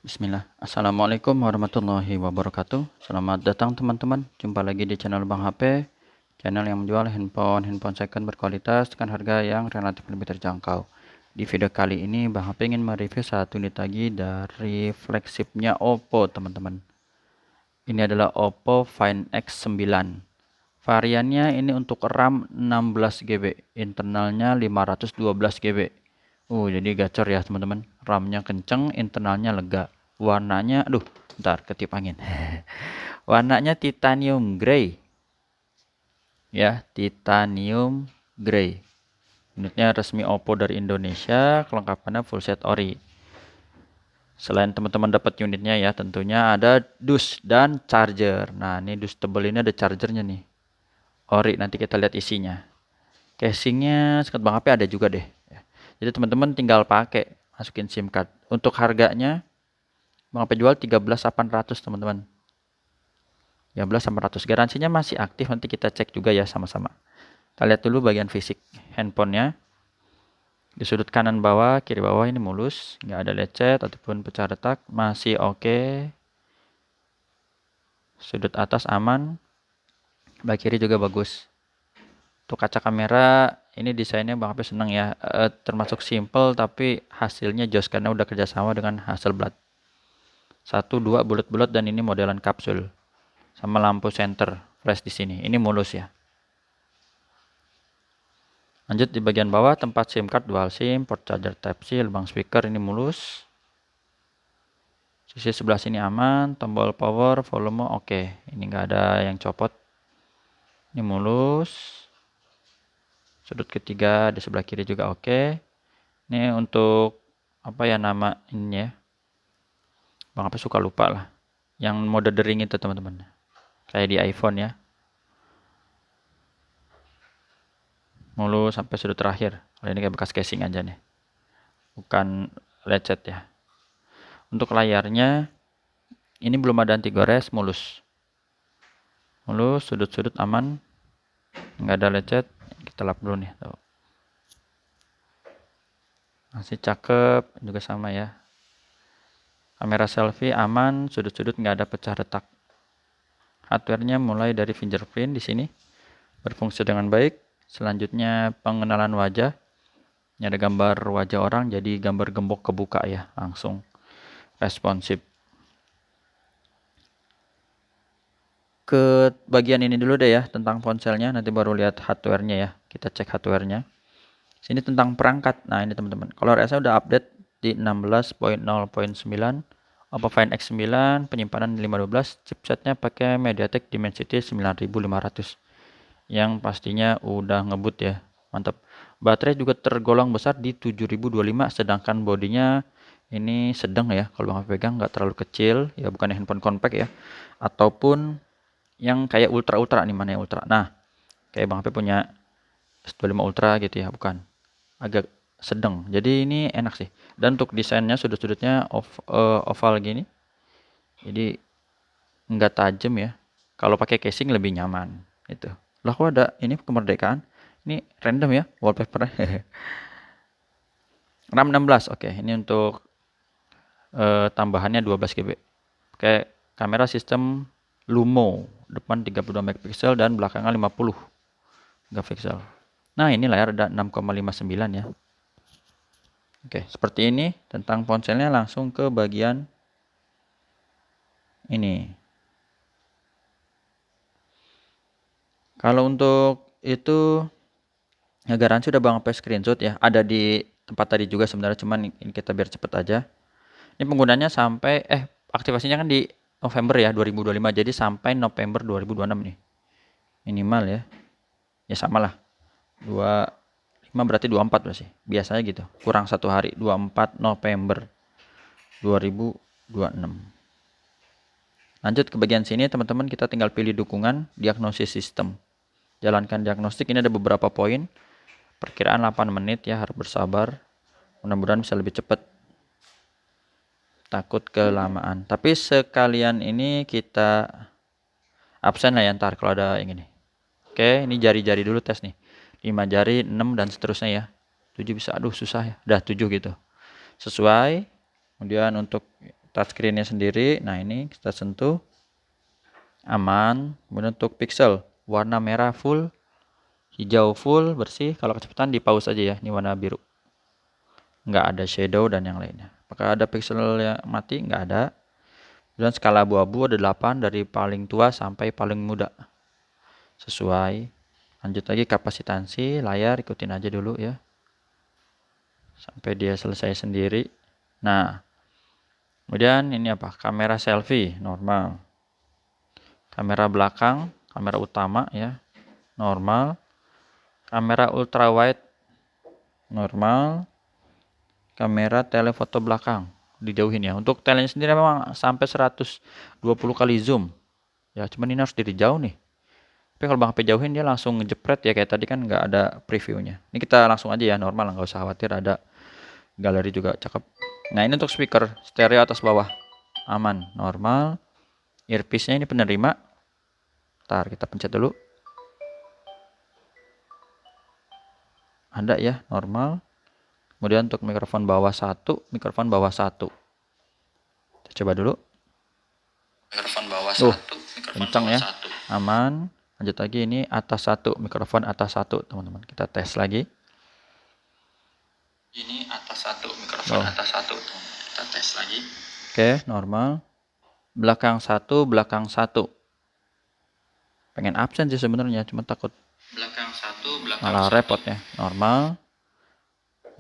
Bismillah. Assalamualaikum warahmatullahi wabarakatuh. Selamat datang teman-teman. Jumpa lagi di channel Bang HP. Channel yang menjual handphone second berkualitas dengan harga yang relatif lebih terjangkau. Di video kali ini Bang HP ingin mereview satu unit lagi dari flagshipnya Oppo teman-teman. Ini adalah Oppo Find X9. Variannya ini untuk RAM 16 GB, internalnya 512 GB. Jadi gacor ya teman-teman. RAM-nya kenceng, internalnya lega. Warnanya, bentar, ketip angin. Warnanya titanium grey. Ya, titanium grey. Unitnya resmi Oppo dari Indonesia, kelengkapannya full set ori. Selain teman-teman dapat unitnya ya, tentunya ada dus dan charger. Nah, ini dus tebel ini ada chargernya nih. Ori, nanti kita lihat isinya. Casingnya sekat Bang HP ada juga deh. Jadi teman-teman tinggal pakai, masukin SIM card. Untuk harganya Bang HP jual 13.800 teman-teman. 13.800. Garansinya masih aktif, nanti kita cek juga ya sama-sama. Kita lihat dulu bagian fisik handphonenya. Di sudut kanan bawah, kiri bawah ini mulus, nggak ada lecet ataupun pecah retak, masih oke. Sudut atas aman, sebelah kiri juga bagus. Untuk kaca kamera, ini desainnya Bang HP seneng ya, termasuk simple tapi hasilnya jos karena udah kerjasama dengan Hasselblad. 1, 2 bulat-bulat dan ini modelan kapsul. Sama lampu center flash di sini. Ini mulus ya. Lanjut di bagian bawah tempat SIM card dual SIM, port charger Type-C, lubang speaker ini mulus. Sisi sebelah sini aman, tombol power, volume oke. Ini enggak ada yang copot. Ini mulus. Sudut ketiga di sebelah kiri juga oke. Ini untuk apa ya nama ini ya? Bang apa suka lupa lah. Yang mode dering itu teman-teman. Kayak di iPhone ya. Mulus sampai sudut terakhir. Kalau ini kayak bekas casing aja nih. Bukan lecet ya. Untuk layarnya ini belum ada anti gores, mulus. Mulus, sudut-sudut aman. Nggak ada lecet. Kita lap dulu nih. Tuh. Masih cakep, juga sama ya. Kamera selfie aman, sudut-sudut nggak ada pecah retak. Hardware-nya mulai dari fingerprint di sini. Berfungsi dengan baik. Selanjutnya pengenalan wajah. Ini ada gambar wajah orang, jadi gambar gembok kebuka ya, langsung responsif. Ke bagian ini dulu deh ya, tentang ponselnya, nanti baru lihat hardware-nya ya. Kita cek hardware-nya. Sini tentang perangkat. Nah, ini teman-teman. ColorOS-nya udah update di 16.0.9. Oppo Find X9, penyimpanan 512, chipsetnya pakai MediaTek Dimensity 9500. Yang pastinya udah ngebut ya. Mantap. Baterai juga tergolong besar di 7025, sedangkan bodinya ini sedang ya. Kalau Bang pegang nggak terlalu kecil, ya bukan handphone compact ya. Ataupun yang kayak ultra nih, mana yang ultra. Nah, kayak Bang HP punya S25 Ultra gitu ya, bukan. Agak sedang. Jadi ini enak sih. Dan untuk desainnya sudut-sudutnya oval gini. Jadi nggak tajam ya. Kalau pakai casing lebih nyaman gitu. Lah kok ada ini kemerdekaan. Ini random ya wallpaper-nya. RAM 16. Oke, ini untuk tambahannya 12 GB. Pakai kamera sistem Lumo, depan 32 megapiksel dan belakangnya 50 megapiksel. Nah, ini layar ada 6,59 ya. Oke, seperti ini tentang ponselnya, langsung ke bagian ini. Kalau untuk itu ya garansi udah Bang HP screenshot ya. Ada di tempat tadi juga sebenarnya, cuman ini kita biar cepet aja. Ini penggunanya sampai aktivasinya kan di November ya 2025, jadi sampai November 2026 nih. Minimal ya. Ya samalah. 25 berarti 24 berarti. Biasanya gitu. Kurang 1 hari, 24 November 2026. Lanjut ke bagian sini teman-teman, kita tinggal pilih dukungan diagnosis sistem. Jalankan diagnostik, ini ada beberapa poin. Perkiraan 8 menit ya, harus bersabar. Mudah-mudahan bisa lebih cepat. Takut kelamaan. Tapi sekalian ini kita absen lah ya ntar kalau ada yang ini. Oke, ini jari-jari dulu tes nih. 5 jari, 6 dan seterusnya ya. 7 bisa, aduh susah ya. Udah 7 gitu. Sesuai. Kemudian untuk touchscreen-nya sendiri. Nah, ini kita sentuh. Aman. Kemudian untuk pixel, warna merah full, hijau full, bersih. Kalau kecepatan di pause aja ya. Ini warna biru. Nggak ada shadow dan yang lainnya. Apakah ada pixel yang mati? Nggak ada. Dan skala abu-abu ada 8 dari paling tua sampai paling muda. Sesuai. Lanjut lagi kapasitansi layar, ikutin aja dulu ya. Sampai dia selesai sendiri. Nah, kemudian ini apa? Kamera selfie normal. Kamera belakang, kamera utama ya, normal. Kamera ultrawide normal. Kamera telefoto belakang dijauhin ya. Untuk telenya sendiri memang sampai 120 kali zoom. Ya, cuman ini harus dari jauh nih. Tapi kalau Bang HP jauhin dia langsung ngejepret ya, kayak tadi kan nggak ada previewnya. Ini kita langsung aja ya, normal, nggak usah khawatir, ada galeri juga cakep. Nah, ini untuk speaker stereo atas bawah aman, normal. Earpiece-nya ini penerima. Ntar kita pencet dulu. Ada ya, normal. Kemudian untuk mikrofon bawah 1, mikrofon bawah 1. Kita coba dulu. Mikrofon bawah 1, mikrofon kencang bawah ya, 1. Aman. Lanjut lagi, ini atas 1, mikrofon atas 1, teman-teman. Kita tes lagi. Ini atas 1, mikrofon atas 1, teman-teman. Kita tes lagi. Oke, normal. Belakang 1, belakang 1. Pengen absen sih sebenarnya, cuma takut belakang 1, belakang malah 1. Repot ya. Normal.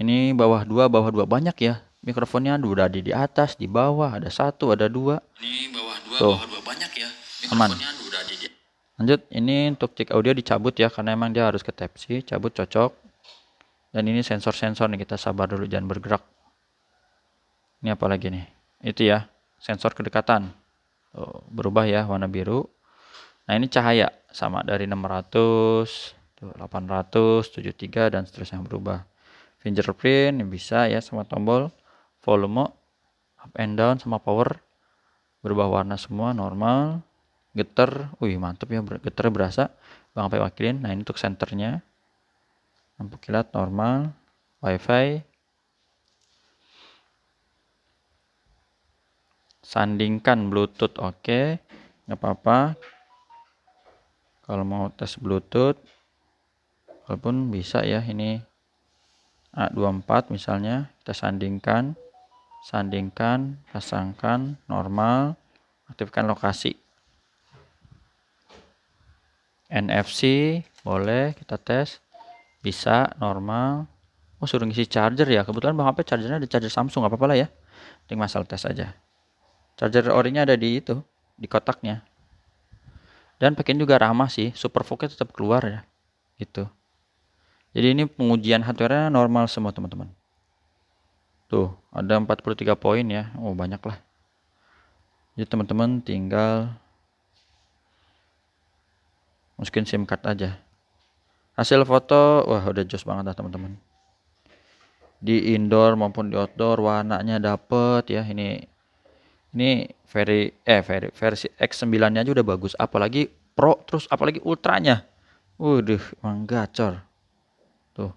Ini bawah 2, bawah 2. Banyak ya. Mikrofonnya udah di atas, di bawah, ada 1, ada 2. Ini bawah 2, bawah 2. Banyak ya. Mikrofonnya udah di. Lanjut, ini untuk cek audio dicabut ya, karena emang dia harus ke Type-C, cabut cocok. Dan ini sensor-sensor nih, kita sabar dulu, jangan bergerak. Ini apa lagi nih? Itu ya, sensor kedekatan. Tuh, berubah ya, warna biru. Nah, ini cahaya, sama dari 600, 800, 73, dan seterusnya berubah. Fingerprint bisa ya, sama tombol. Volume, up and down, sama power. Berubah warna semua, normal. Getar, wih mantep ya, getar berasa. Bang HP wakilin. Nah, ini untuk senternya. Lampu kilat normal. Wifi. Sandingkan Bluetooth, oke. Nggak apa-apa. Kalau mau tes Bluetooth, walaupun bisa ya, ini A24 misalnya, kita sandingkan, pasangkan, normal, aktifkan lokasi. NFC boleh kita tes, bisa normal. Oh, suruh ngisi charger ya, kebetulan Bang HP chargernya ada charger Samsung, apa-apa lah ya, tinggal masalah tes aja. Charger orinya ada di itu, di kotaknya. Dan pakein juga ramah sih, SuperVOOC-nya tetap keluar ya, gitu. Jadi ini pengujian hardware-nya normal semua teman-teman. Tuh, ada 43 poin ya, oh banyak lah. Jadi teman-teman tinggal masukin SIM card aja. Hasil foto, wah udah jos banget lah teman-teman. Di indoor maupun di outdoor warnanya dapet ya. Ini versi X9-nya aja udah bagus, apalagi Pro, terus apalagi ultranya. Waduh, emang gacor. Tuh.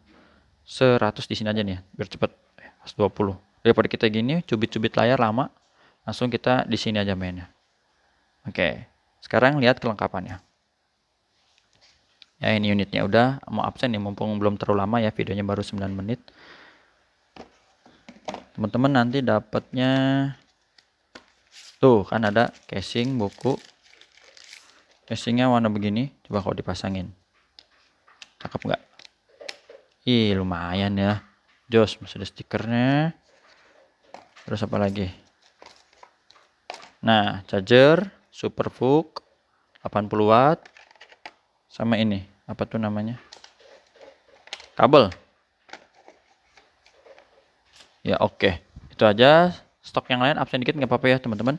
100 di sini aja nih, biar cepet. 120. Daripada kita gini cubit-cubit layar lama, langsung kita di sini aja mainnya. Oke. Sekarang lihat kelengkapannya. Ya, ini unitnya udah, mau absen nih mumpung belum terlalu lama ya, videonya baru 9 menit. Teman-teman nanti dapatnya tuh kan ada casing buku. Casingnya warna begini, coba kalau dipasangin. Cakep nggak? Ih, lumayan ya. Jos, masih ada stikernya. Terus apa lagi? Nah, charger SuperVOOC 80 watt. Sama ini, apa tuh namanya? Kabel. Ya oke. Itu aja. Stok yang lain absen dikit nggak apa-apa ya teman-teman.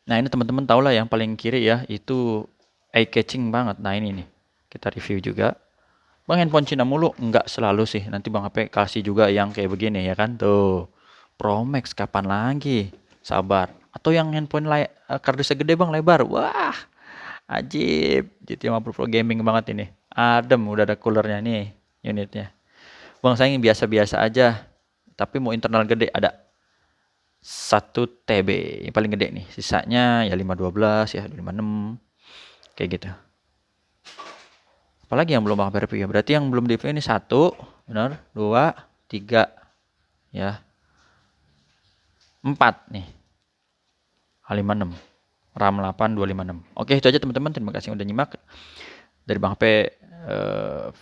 Nah, ini teman-teman tahu lah yang paling kiri ya, itu eye catching banget. Nah, ini nih. Kita review juga. Bang, handphone Cina mulu? Enggak selalu sih. Nanti Bang HP kasih juga yang kayak begini ya kan. Tuh. Pro Max kapan lagi? Sabar. Atau yang handphone kardusnya gede Bang, lebar. Wah. Ajib. GT50 Pro gaming banget ini. Adem, udah ada coolernya nih unitnya. Bang, saya yang biasa-biasa aja. Tapi mau internal gede ada. 1 TB yang paling gede nih, sisanya ya 512 ya 256 kayak gitu. Apalagi yang belum HP review ya, berarti yang belum di review ini 1 benar, 2 3 ya, 4 nih A56 RAM 8 256. Oke, itu aja teman-teman, terima kasih udah nyimak dari Bang HP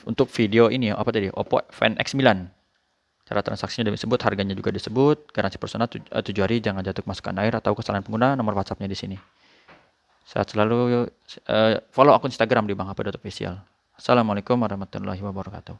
untuk video ini ya, apa tadi, Oppo Find X9. Cara transaksinya disebut, harganya juga disebut, garansi personal 7 hari, jangan jatuh kemasukan air atau kesalahan pengguna, nomor WhatsApp-nya di sini. Sehat selalu, follow akun Instagram di banghape.official. Assalamualaikum warahmatullahi wabarakatuh.